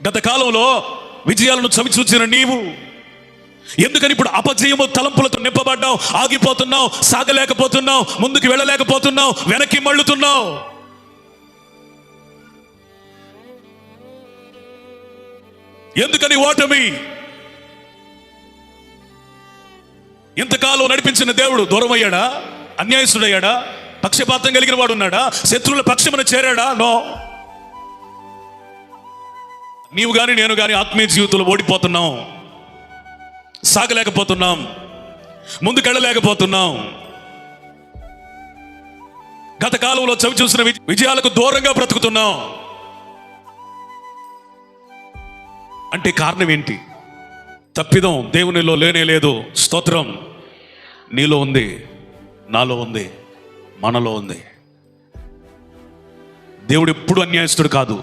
గత కాలంలో విజయాలను చవిచూచిన నీవు ఎందుకని ఇప్పుడు అపజయము తలంపులతో నింపబడ్డావు? ఆగిపోతున్నావు, సాగలేకపోతున్నావు, ముందుకు వెళ్ళలేకపోతున్నావు, వెనక్కి మళ్ళుతున్నావు. ఎందుకని ఓటమి? ఇంతకాలం నడిపించిన దేవుడు దూరమయ్యాడా? అన్యాయస్తుడయ్యాడా? పక్షపాతం కలిగిన వాడు ఉన్నాడా? శత్రువుల పక్షమున చేరాడా? నో. నీవు కానీ నేను కానీ ఆత్మీయ జీవితంలో ఓడిపోతున్నాం, సాగలేకపోతున్నాం, ముందుకెళ్ళలేకపోతున్నాం. గత కాలంలో చవి చూసిన విజయాలకు దూరంగా బ్రతుకుతున్నాం అంటే కారణం ఏంటి? తప్పిదం దేవునిలో లేనే లేదు. స్తోత్రం. నీలో ఉంది, నాలో ఉంది, మనలో ఉంది. దేవుడు ఎప్పుడు అన్యాయస్తుడు కాదు.